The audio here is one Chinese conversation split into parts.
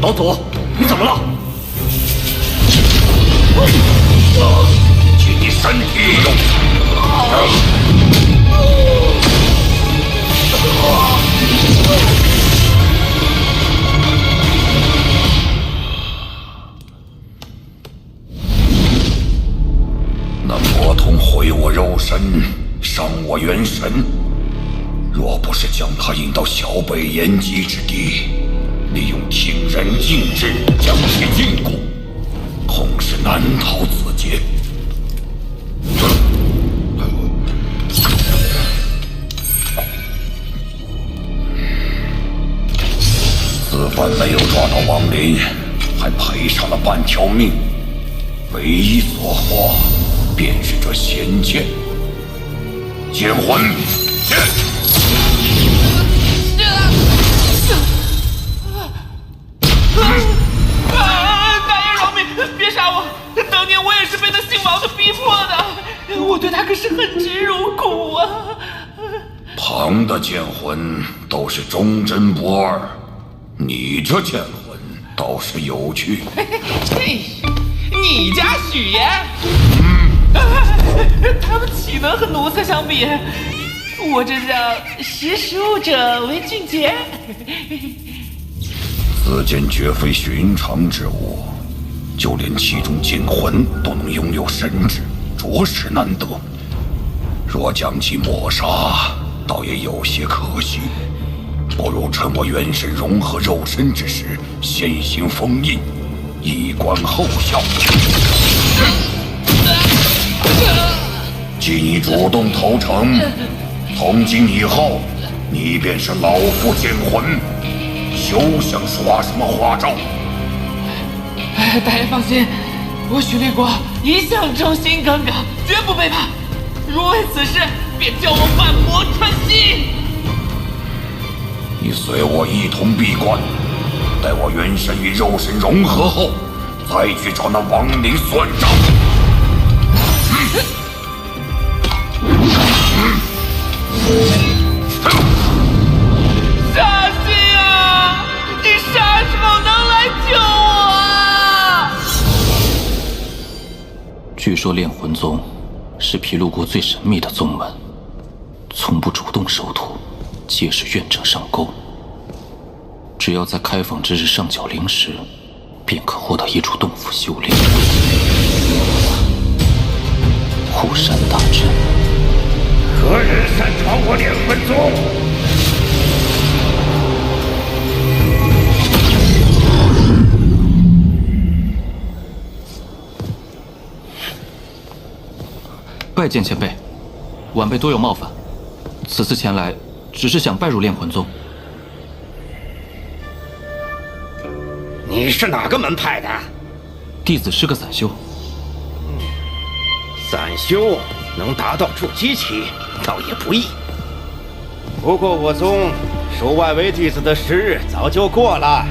老祖，你怎么了？借你身体用。那魔童毁我肉身，伤我元神。若不是将他引到小北延吉之地，利用听人禁制将其禁锢，恐是难逃此劫。此番没有抓到亡灵，还赔上了半条命，唯一所获便是这仙剑。剑魂，剑！大爷饶命！别杀我！当年我也是被那姓王的逼迫的，我对他可是恨之入骨啊！旁的剑魂都是忠贞不二，你这剑魂倒是有趣。嘿，你家许爷，他们岂能和奴才相比？我这叫识书者为俊杰。此剑绝非寻常之物，就连其中剑魂都能拥有神智，着实难得。若将其抹杀，倒也有些可惜。不如趁我元神融合肉身之时，先行封印，以观后效。既你主动投诚，从今以后，你便是老夫剑魂，休想耍什么花招。大爷放心，我许立国一向忠心耿耿，绝不背叛。如为此事，便叫我万魔穿心。你随我一同闭关，待我元神与肉身融合后，再去找那亡灵算账。杀心啊！你啥时候能来救我啊？据说炼魂宗是皮陆国最神秘的宗门，从不主动收徒，皆是愿者上钩。只要在开放之日上缴灵石，便可获得一处洞府修炼。护山大阵。何人擅闯我炼魂宗？拜见前辈，晚辈多有冒犯，此次前来只是想拜入炼魂宗。你是哪个门派的？弟子是个散修。散修能达到筑基期，倒也不易。不过我宗收外围弟子的时日早就过了，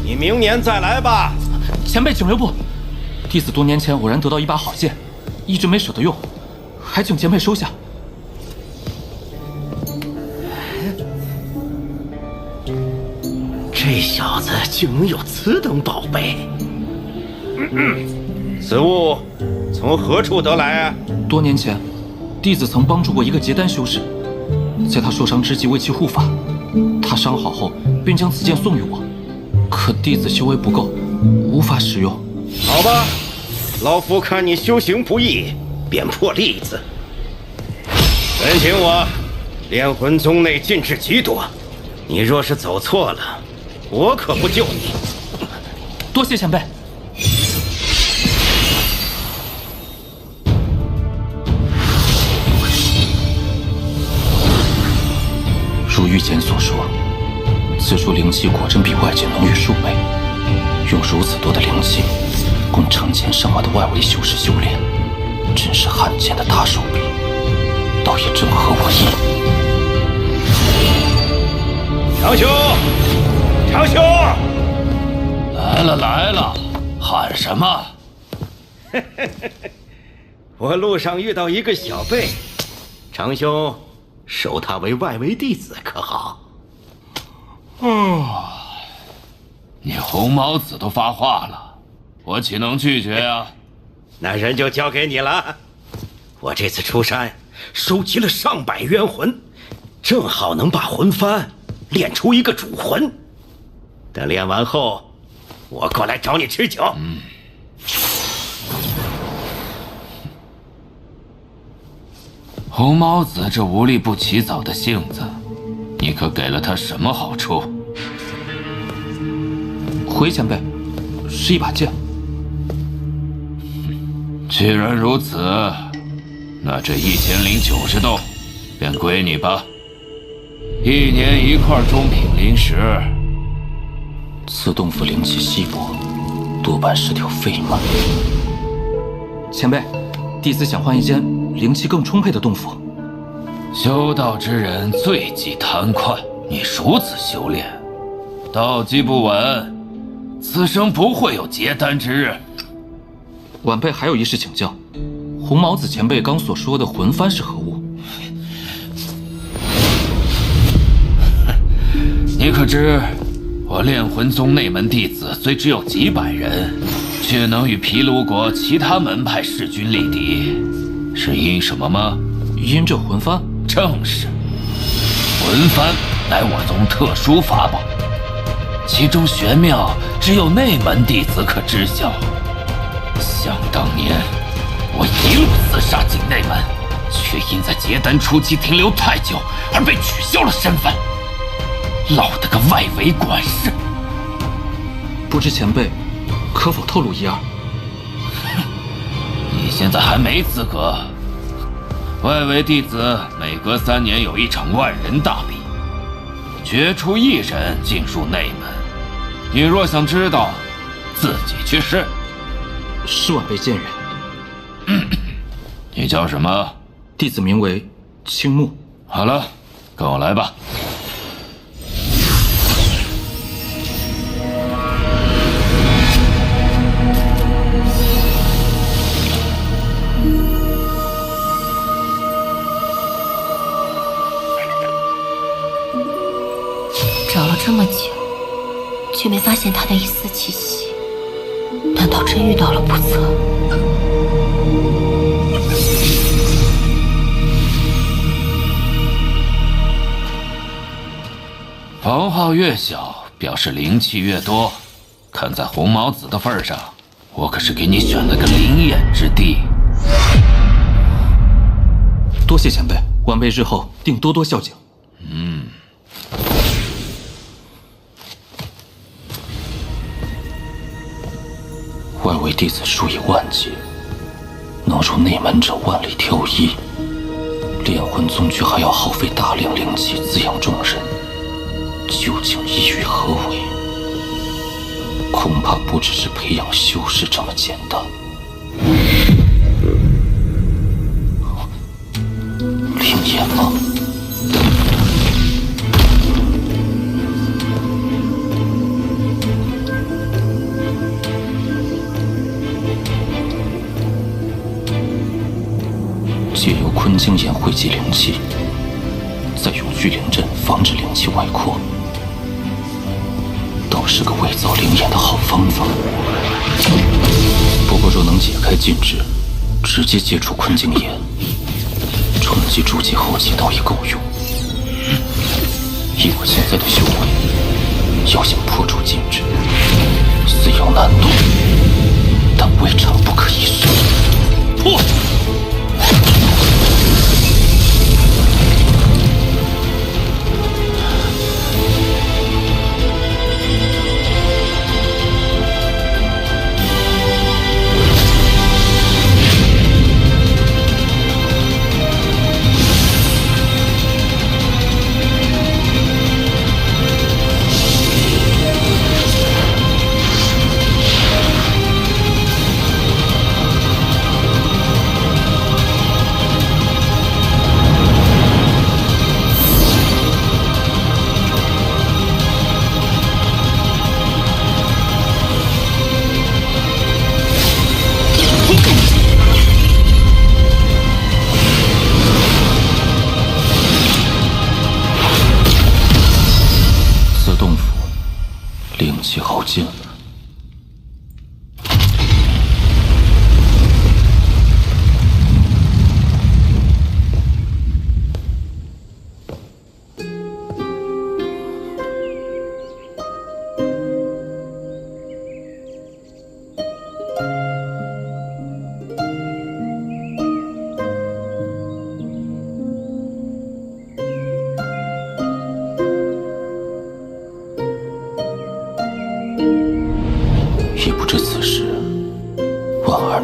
你明年再来吧。前辈请留步，弟子多年前偶然得到一把好剑，一直没舍得用，还请前辈收下。这小子竟能有此等宝贝！此物从何处得来啊？多年前，弟子曾帮助过一个结丹修士，在他受伤之际为其护法。他伤好后，便将此剑送予我。可弟子修为不够，无法使用。好吧，老夫看你修行不易，便破例子。本醒我，炼魂宗内禁制极多，你若是走错了，我可不救你。多谢前辈。如玉简所说，此处灵气果真比外界浓郁数倍。用如此多的灵气，供成千上万的外围修士修炼，真是罕见的大手笔，倒也正合我意。长兄，长兄，来了来了，喊什么？我路上遇到一个小辈，长兄收他为外围弟子可好？你红毛子都发话了，我岂能拒绝呀？那人就交给你了。我这次出山，收集了上百冤魂，正好能把魂幡练出一个主魂。等练完后，我过来找你吃酒。红毛子这无利不起早的性子，你可给了他什么好处？回前辈，是一把剑。既然如此，那这1090洞便归你吧。1年1块中品灵石。此洞府灵气稀薄，多半是条废门。前辈，弟子想换一间灵气更充沛的洞府。修道之人最忌贪快，你如此修炼，道基不稳，此生不会有结丹之日。晚辈还有一事请教，红毛子前辈刚所说的魂幡是何物？你可知，我炼魂宗内门弟子虽只有几百人，却能与毗卢国其他门派势均力敌，是因什么吗？因这魂幡。正是，魂幡乃我宗特殊法宝，其中玄妙只有内门弟子可知晓。想当年，我一路厮杀进内门，却因在结丹初期停留太久而被取消了身份，落得个外围管事。不知前辈可否透露一二？你现在还没资格。外围弟子每隔3年有一场万人大比，决出1人进入内门。你若想知道，自己去试。是晚辈见人。你叫什么？弟子名为青木。好了，跟我来吧。找了这么久，却没发现他的一丝气息，难道真遇到了不测？房号越小，表示灵气越多。看在红毛子的份上，我可是给你选了个灵验之地。多谢前辈，晚辈日后定多多孝敬。外围弟子数以万计，能入内门者万里挑一。炼魂宗却还要耗费大量灵气滋养众人，究竟意欲何为？恐怕不只是培养修士这么简单。灵眼吗？借由坤晶眼汇集灵气，再用聚灵阵防止灵气外扩，倒是个伪造灵眼的好方法。不过若能解开禁制，直接接触坤晶眼，冲击筑基后期倒也够用。以我现在的修为，要想破除禁制，虽有难度，但未尝不可一试。破！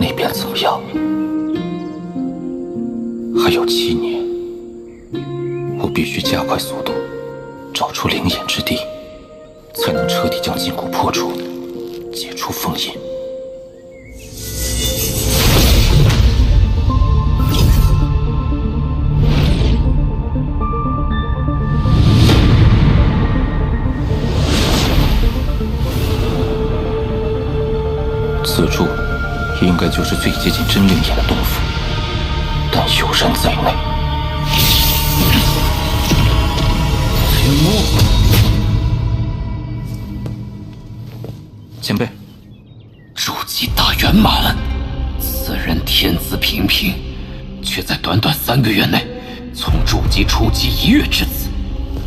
那边怎么样？还有7年，我必须加快速度，找出灵眼之地，才能彻底将禁锢破除，解除封印。此处应该就是最接近真灵眼的洞府，但有人在内。青木，前辈，筑基大圆满，此人天资平平，却在短短3个月内从筑基初级一跃至此，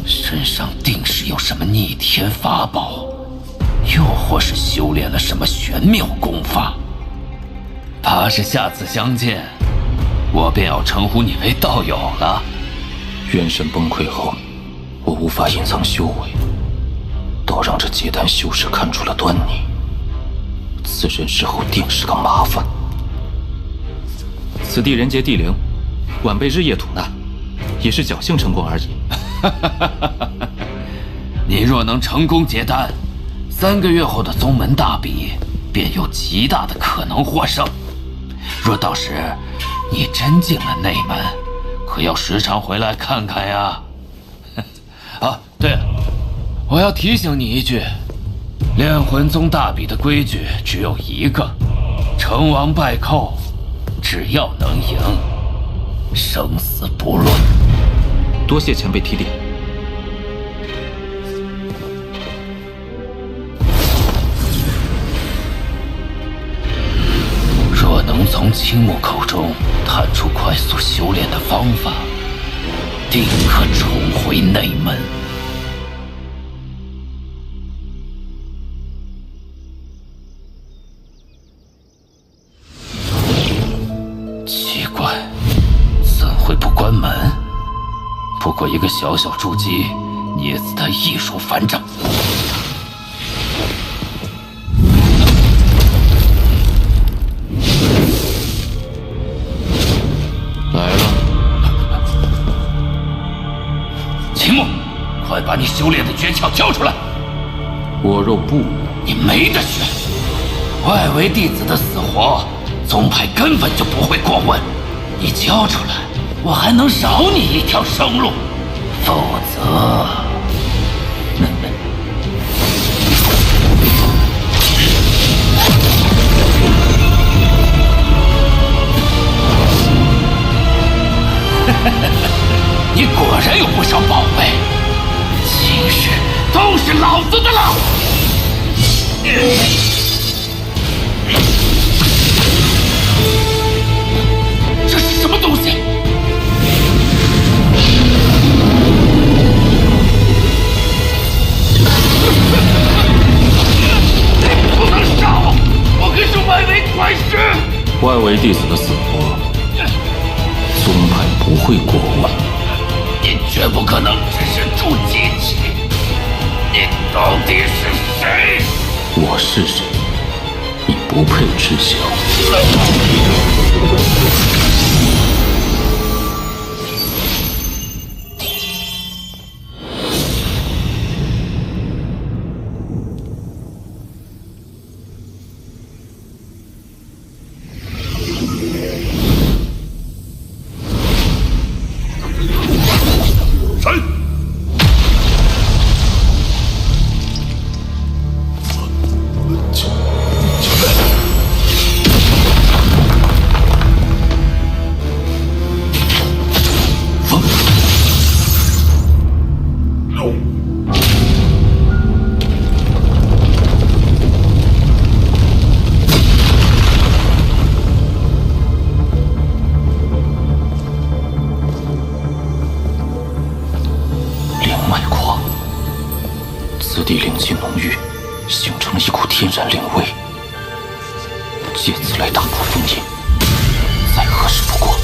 身上定是有什么逆天法宝。又或是修炼了什么玄妙功法，怕是下次相见，我便要称呼你为道友了。元神崩溃后，我无法隐藏修为，倒让这结丹修士看出了端倪。此人日后定是个麻烦。此地人杰地灵，晚辈日夜吐纳，也是侥幸成功而已。你若能成功结丹，3个月后的宗门大比，便有极大的可能获胜。若到时你真进了内门，可要时常回来看看呀。啊，对了，我要提醒你一句，炼魂宗大比的规矩只有一个：成王败寇，只要能赢，生死不论。多谢前辈提点。若能从青木口中探出快速修炼的方法，定可重回内门。奇怪，怎会不关门？不过一个小小筑基，捏死他易如反掌。来了，秦牧，快把你修炼的诀窍交出来！我若不，你没得选。外围弟子的死活，宗派根本就不会过问。你交出来，我还能饶你一条生路。否则，你果然有不少宝贝，今日都是老子的了！这是什么东西？不能杀我！我可是外围快师！外围弟子的死活，宗派不会过问。你绝不可能只是筑基期，你到底是谁？我是谁？你不配知晓。此地灵气浓郁，形成了一股天然灵威，借此来打破封印，再合适不过。